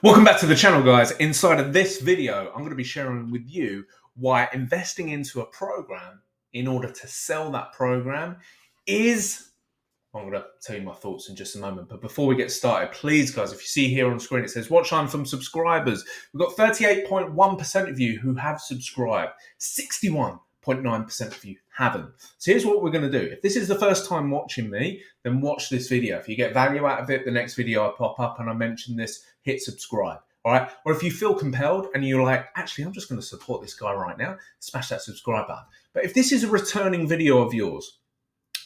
Welcome back to the channel, guys. Inside of this video, I'm going to be sharing with you why investing into a program in order to sell that program is... I'm going to tell you my thoughts in just a moment. But before we get started, please, guys, if you see here on screen, it says watch time from subscribers. We've got 38.1% of you who have subscribed. 61.9% of you haven't. So here's what we're going to do. If this is the first time watching me, then watch this video. If you get value out of it, the next video I pop up and I mention this, hit subscribe. All right. Or if you feel compelled and you're like, actually, I'm just going to support this guy right now, smash that subscribe button. But if this is a returning video of yours,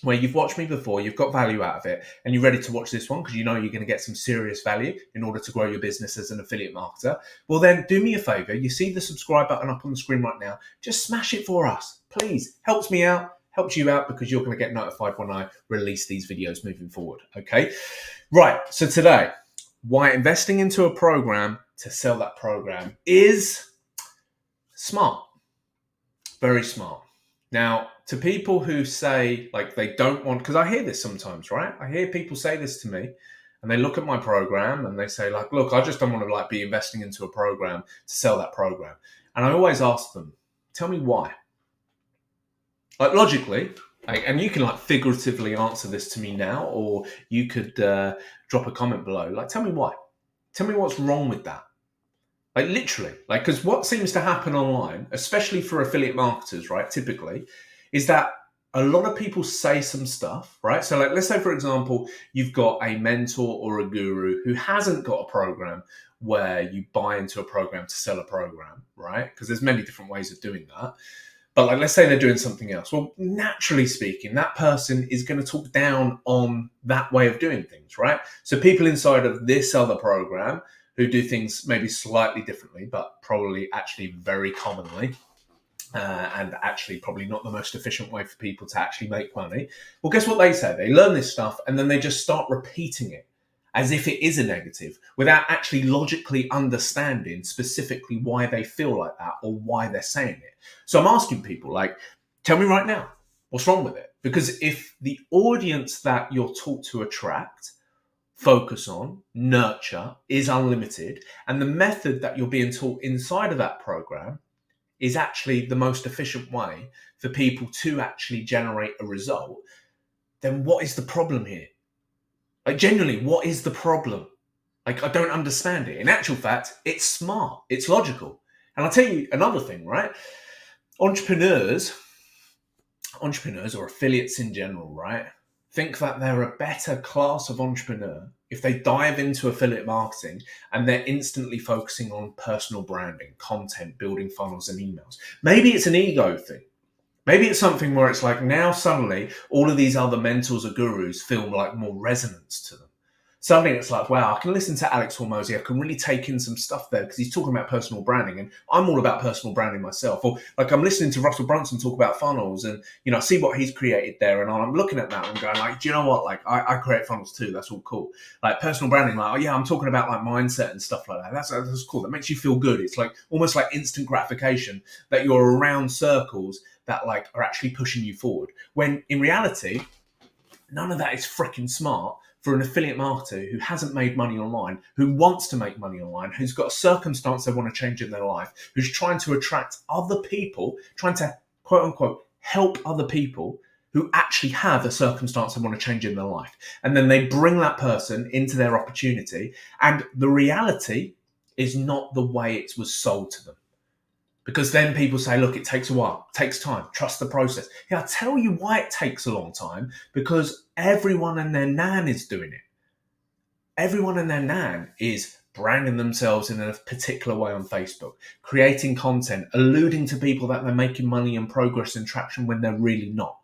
where you've watched me before, you've got value out of it, and you're ready to watch this one because you know you're going to get some serious value in order to grow your business as an affiliate marketer, well then do me a favor. You see the subscribe button up on the screen right now. Just smash it for us, please. Helps me out, helps you out, because you're going to get notified when I release these videos moving forward, okay? Right, so today, why investing into a program to sell that program is smart, very smart. Now, to people who say like they don't want, because I hear this sometimes, right? I hear people say this to me and they look at my program and they say like, look, I just don't want to like be investing into a program to sell that program. And I always ask them, tell me why. Like logically, and you can like figuratively answer this to me now, or you could drop a comment below. Like, tell me why. Tell me what's wrong with that. Like literally, like, because what seems to happen online, especially for affiliate marketers, right, typically, is that a lot of people say some stuff, right? So like, let's say, for example, you've got a mentor or a guru who hasn't got a program where you buy into a program to sell a program, right? Because there's many different ways of doing that. But like, let's say they're doing something else. Well, naturally speaking, that person is going to talk down on that way of doing things, right? So people inside of this other program who do things maybe slightly differently, but probably actually very commonly, and actually probably not the most efficient way for people to actually make money. Well, guess what they say? They learn this stuff and then they just start repeating it as if it is a negative without actually logically understanding specifically why they feel like that or why they're saying it. So I'm asking people, like, tell me right now, what's wrong with it? Because if the audience that you're taught to attract, focus on, nurture is unlimited, and the method that you're being taught inside of that program is actually the most efficient way for people to actually generate a result, then what is the problem here? Like, genuinely, what is the problem? Like, I don't understand it. In actual fact, it's smart, it's logical. And I'll tell you another thing, right? Entrepreneurs or affiliates in general, right, think that they're a better class of entrepreneur if they dive into affiliate marketing and they're instantly focusing on personal branding, content, building funnels and emails. Maybe it's an ego thing. Maybe it's something where it's like now suddenly all of these other mentors or gurus feel like more resonance to them. Suddenly it's like, wow, I can listen to Alex Hormozy. I can really take in some stuff there because he's talking about personal branding and I'm all about personal branding myself. Or like I'm listening to Russell Brunson talk about funnels and, you know, I see what he's created there and I'm looking at that and going like, do you know what? Like I create funnels too. That's all cool. Like personal branding, like, oh yeah, I'm talking about like mindset and stuff like that. That's cool. That makes you feel good. It's like almost like instant gratification that you're around circles that like are actually pushing you forward. When in reality, none of that is freaking smart for an affiliate marketer who hasn't made money online, who wants to make money online, who's got a circumstance they want to change in their life, who's trying to attract other people, trying to quote unquote help other people who actually have a circumstance they want to change in their life. And then they bring that person into their opportunity. And the reality is not the way it was sold to them. Because then people say, look, it takes a while, it takes time, trust the process. Yeah, I'll tell you why it takes a long time, because everyone and their nan is doing it. Everyone and their nan is branding themselves in a particular way on Facebook, creating content, alluding to people that they're making money and progress and traction when they're really not,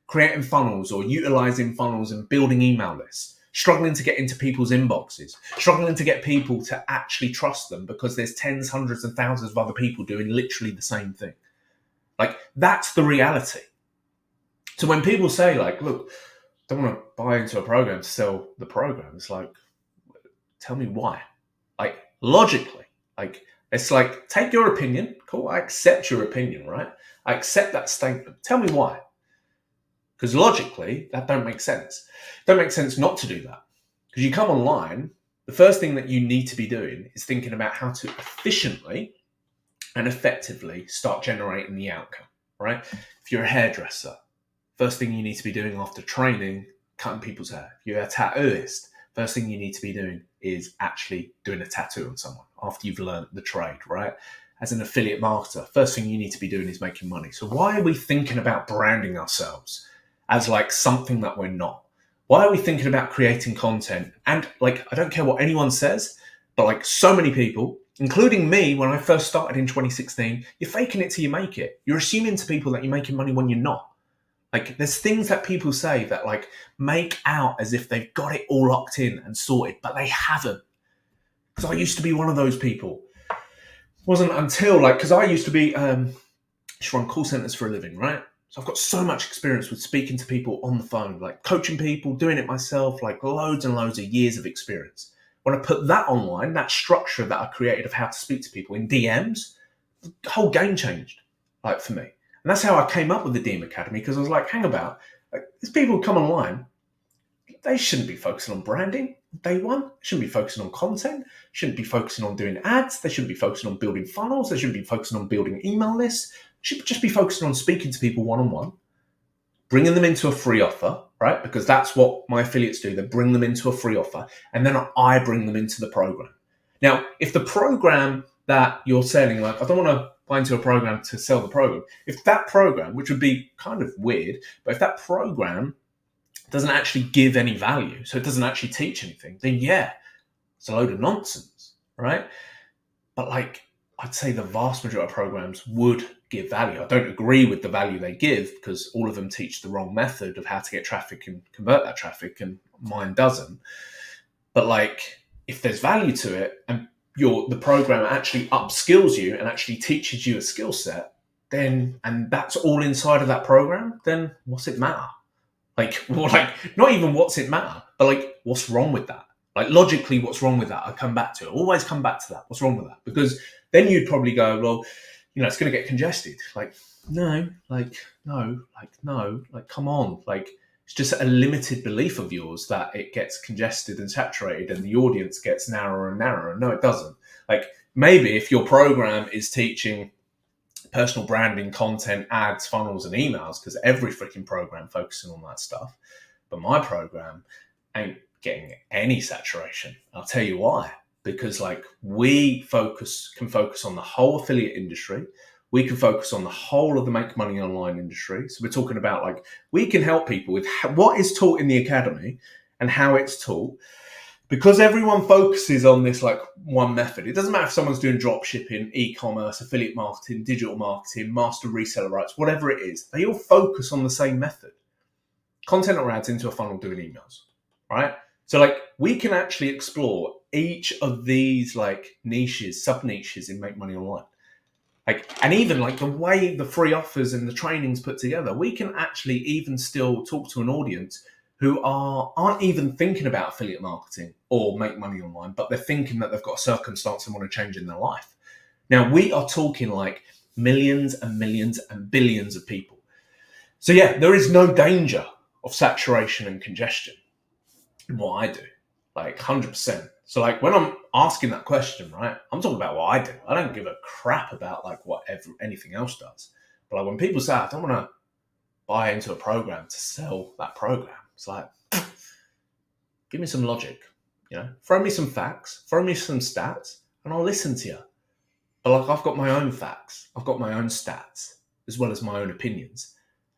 creating funnels or utilizing funnels and building email lists, struggling to get into people's inboxes, struggling to get people to actually trust them because there's tens, hundreds and thousands of other people doing literally the same thing. Like, that's the reality. So when people say like, look, don't want to buy into a program to sell the program, it's like, tell me why. Like, logically, like, it's like, take your opinion. Cool, I accept your opinion, right? I accept that statement. Tell me why. Because logically, that don't make sense. It don't make sense not to do that. Because you come online the first thing that you need to be doing is thinking about how to efficiently and effectively start generating the outcome, right? If you're a hairdresser, first thing you need to be doing after training, cutting people's hair. If you're a tattooist, first thing you need to be doing is actually doing a tattoo on someone after you've learned the trade, right? As an affiliate marketer, first thing you need to be doing is making money. So why are we thinking about branding ourselves as like something that we're not? Why are we thinking about creating content? And like, I don't care what anyone says, but like so many people, including me, when I first started in 2016, you're faking it till you make it. You're assuming to people that you're making money when you're not. Like, there's things that people say that like make out as if they've got it all locked in and sorted, but they haven't. Because I used to be one of those people. It wasn't until like, because I used to be, just run call centers for a living, right? So I've got so much experience with speaking to people on the phone, like coaching people, doing it myself, like loads and loads of years of experience. When I put that online, that structure that I created of how to speak to people in DMs, the whole game changed, like for me. And that's how I came up with the DM Academy, because I was like, hang about, like, these people who come online, they shouldn't be focusing on branding day one. Shouldn't be focusing on content. Shouldn't be focusing on doing ads. They shouldn't be focusing on building funnels. They shouldn't be focusing on building email lists. Should just be focusing on speaking to people one-on-one, bringing them into a free offer, right? Because that's what my affiliates do. They bring them into a free offer, and then I bring them into the program. Now, if the program that you're selling, like, I don't want to buy into a program to sell the program. If that program, which would be kind of weird, but if that program doesn't actually give any value, so it doesn't actually teach anything, then yeah, it's a load of nonsense, right? But like, I'd say the vast majority of programs would give value. I don't agree with the value they give, because all of them teach the wrong method of how to get traffic and convert that traffic, and mine doesn't. But like, if there's value to it, and the program actually upskills you and actually teaches you a skill set, then, and that's all inside of that program, then what's it matter? Like, well, like, not even what's it matter, but like, what's wrong with that? Like, logically, what's wrong with that? I come back to it. Always come back to that. What's wrong with that? Because then you'd probably go, well, it's going to get congested. Like, no, come on. Like, it's just a limited belief of yours that it gets congested and saturated and the audience gets narrower and narrower. No, it doesn't. Like, maybe if your program is teaching personal branding, content, ads, funnels, and emails, because every freaking program focusing on that stuff, but my program ain't getting any saturation. I'll tell you why. Because like, we can focus on the whole affiliate industry. We can focus on the whole of the make money online industry. So we're talking about like, we can help people with what is taught in the academy and how it's taught. Because everyone focuses on this like one method. It doesn't matter if someone's doing drop shipping, e-commerce, affiliate marketing, digital marketing, master reseller rights, whatever it is, they all focus on the same method. Content or ads into a funnel, doing emails, right? So like, we can actually explore each of these like niches, sub-niches in Make Money Online. Like, and even like the way the free offers and the trainings put together, we can actually even still talk to an audience who aren't even thinking about affiliate marketing or make money online, but they're thinking that they've got a circumstance and want to change in their life. Now, we are talking like millions and millions and billions of people. So yeah, there is no danger of saturation and congestion in what I do, like 100%. So like, when I'm asking that question, right, I'm talking about what I do. I don't give a crap about like whatever anything else does. But like, when people say, I don't want to buy into a program to sell that program, it's like, give me some logic, throw me some facts, throw me some stats, and I'll listen to you. But like, I've got my own facts, I've got my own stats, as well as my own opinions,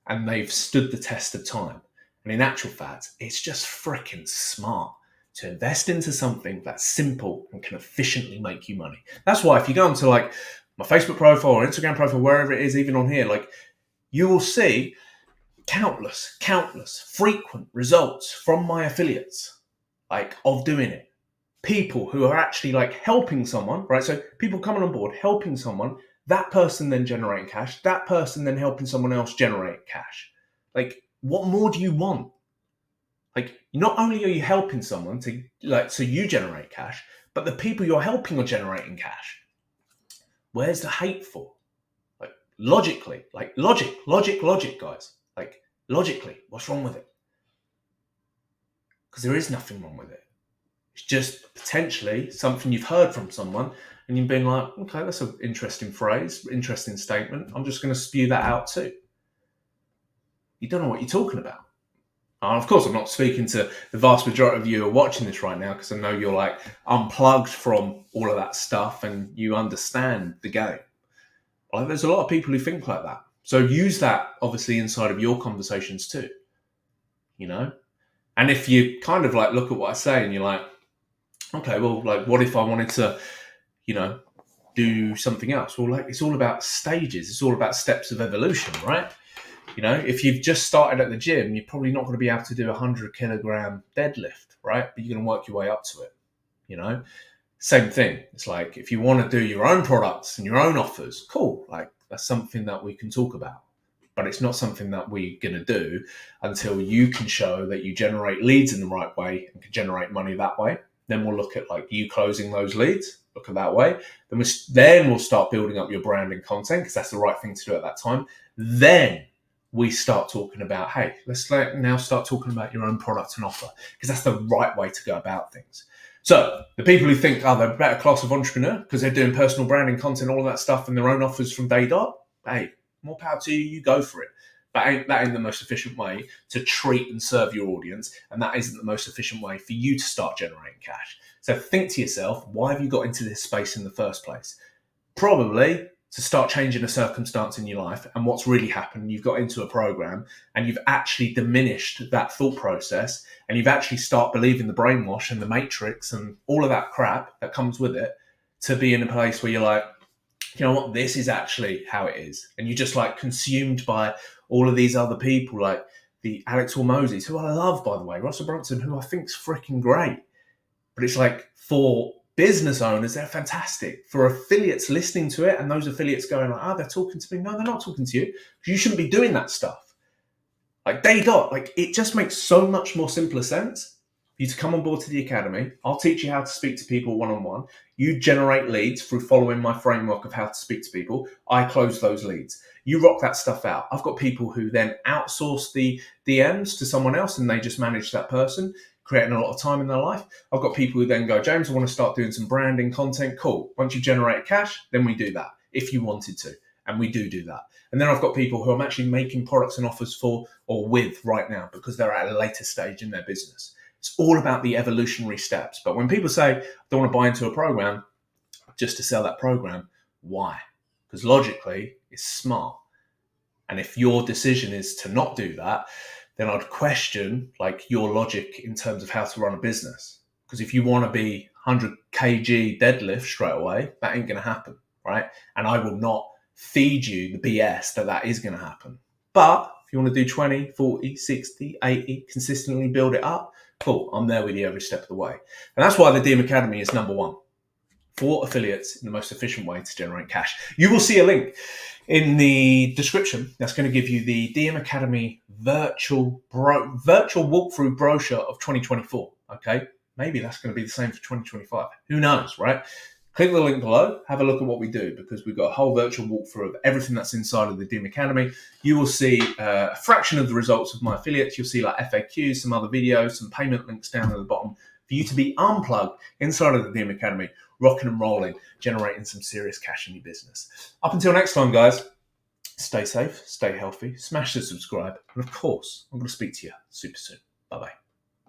and they've stood the test of time. And in actual fact, it's just freaking smart to invest into something that's simple and can efficiently make you money. That's why if you go onto like my Facebook profile or Instagram profile, wherever it is, even on here, like, you will see countless frequent results from my affiliates, like, of doing it. People who are actually like helping someone, right? So people coming on board, helping someone, that person then generating cash, that person then helping someone else generate cash. Like, what more do you want? Like, not only are you helping someone to like, so you generate cash, but the people you're helping are generating cash. Where's the hate for? Like, logically, like logic, guys. Like, logically, what's wrong with it? Because there is nothing wrong with it. It's just potentially something you've heard from someone and you've been like, okay, that's an interesting phrase, interesting statement. I'm just going to spew that out too. You don't know what you're talking about. And of course, I'm not speaking to the vast majority of you who are watching this right now, because I know you're like unplugged from all of that stuff and you understand the game. Well, there's a lot of people who think like that. So use that obviously inside of your conversations too, you know? And if you kind of like look at what I say and you're like, okay, well, like, what if I wanted to, you know, do something else? Well, like, it's all about stages. It's all about steps of evolution, right? You know, if you've just started at the gym, you're probably not going to be able to do a 100 kilogram deadlift, right? But you're going to work your way up to it, you know? Same thing. It's like, if you want to do your own products and your own offers, cool. Like, that's something that we can talk about. But it's not something that we're going to do until you can show that you generate leads in the right way and can generate money that way. Then we'll look at like you closing those leads, look at that way. Then we'll start building up your brand and content, because that's the right thing to do at that time. Then we start talking about, hey, let's now start talking about your own product and offer, because that's the right way to go about things. So the people who think, oh, they're a better class of entrepreneur because they're doing personal branding, content, all of that stuff, and their own offers from day dot, hey, more power to you, you go for it. That ain't the most efficient way to treat and serve your audience, and that isn't the most efficient way for you to start generating cash. So think to yourself, why have you got into this space in the first place? Probably to start changing a circumstance in your life. And what's really happened, you've got into a program and you've actually diminished that thought process, and you've actually start believing the brainwash and the matrix and all of that crap that comes with it, to be in a place where you're like, you know what, this is actually how it is. And you're just like consumed by all of these other people, like the Alex Hormozis, who I love, by the way, Russell Brunson, who I think's freaking great. But it's like, for business owners, they're fantastic. For affiliates listening to it and those affiliates going like, oh, they're talking to me. No, they're not talking to you. You shouldn't be doing that stuff. Like day dot, like it just makes so much more simpler sense for you to come on board to the academy. I'll teach you how to speak to people one-on-one. You generate leads through following my framework of how to speak to people. I close those leads. You rock that stuff out. I've got people who then outsource the DMs to someone else and they just manage that person, creating a lot of time in their life. I've got people who then go, James, I want to start doing some branding content. Cool. Once you generate cash, then we do that if you wanted to. And we do that. And then I've got people who I'm actually making products and offers for or with right now because they're at a later stage in their business. It's all about the evolutionary steps. But when people say, I don't want to buy into a program just to sell that program, why? Because logically, it's smart. And if your decision is to not do that, then I'd question like your logic in terms of how to run a business. Because if you want to be 100 kg deadlift straight away, that ain't going to happen, right? And I will not feed you the BS that is going to happen. But if you want to do 20, 40, 60, 80, consistently build it up, cool, I'm there with you every step of the way. And that's why the DM Academy is number one for affiliates in the most efficient way to generate cash. You will see a link in the description that's going to give you the DM Academy virtual walkthrough brochure of 2024. Okay, maybe that's going to be the same for 2025. Who knows, right? Click the link below, have a look at what we do, because we've got a whole virtual walkthrough of everything that's inside of the DM Academy. You will see a fraction of the results of my affiliates. You'll see like FAQs, some other videos, some payment links down at the bottom for you to be unplugged inside of the DM Academy, rocking and rolling, generating some serious cash in your business. Up until next time, guys, stay safe, stay healthy, smash the subscribe, and of course, I'm going to speak to you super soon. Bye-bye.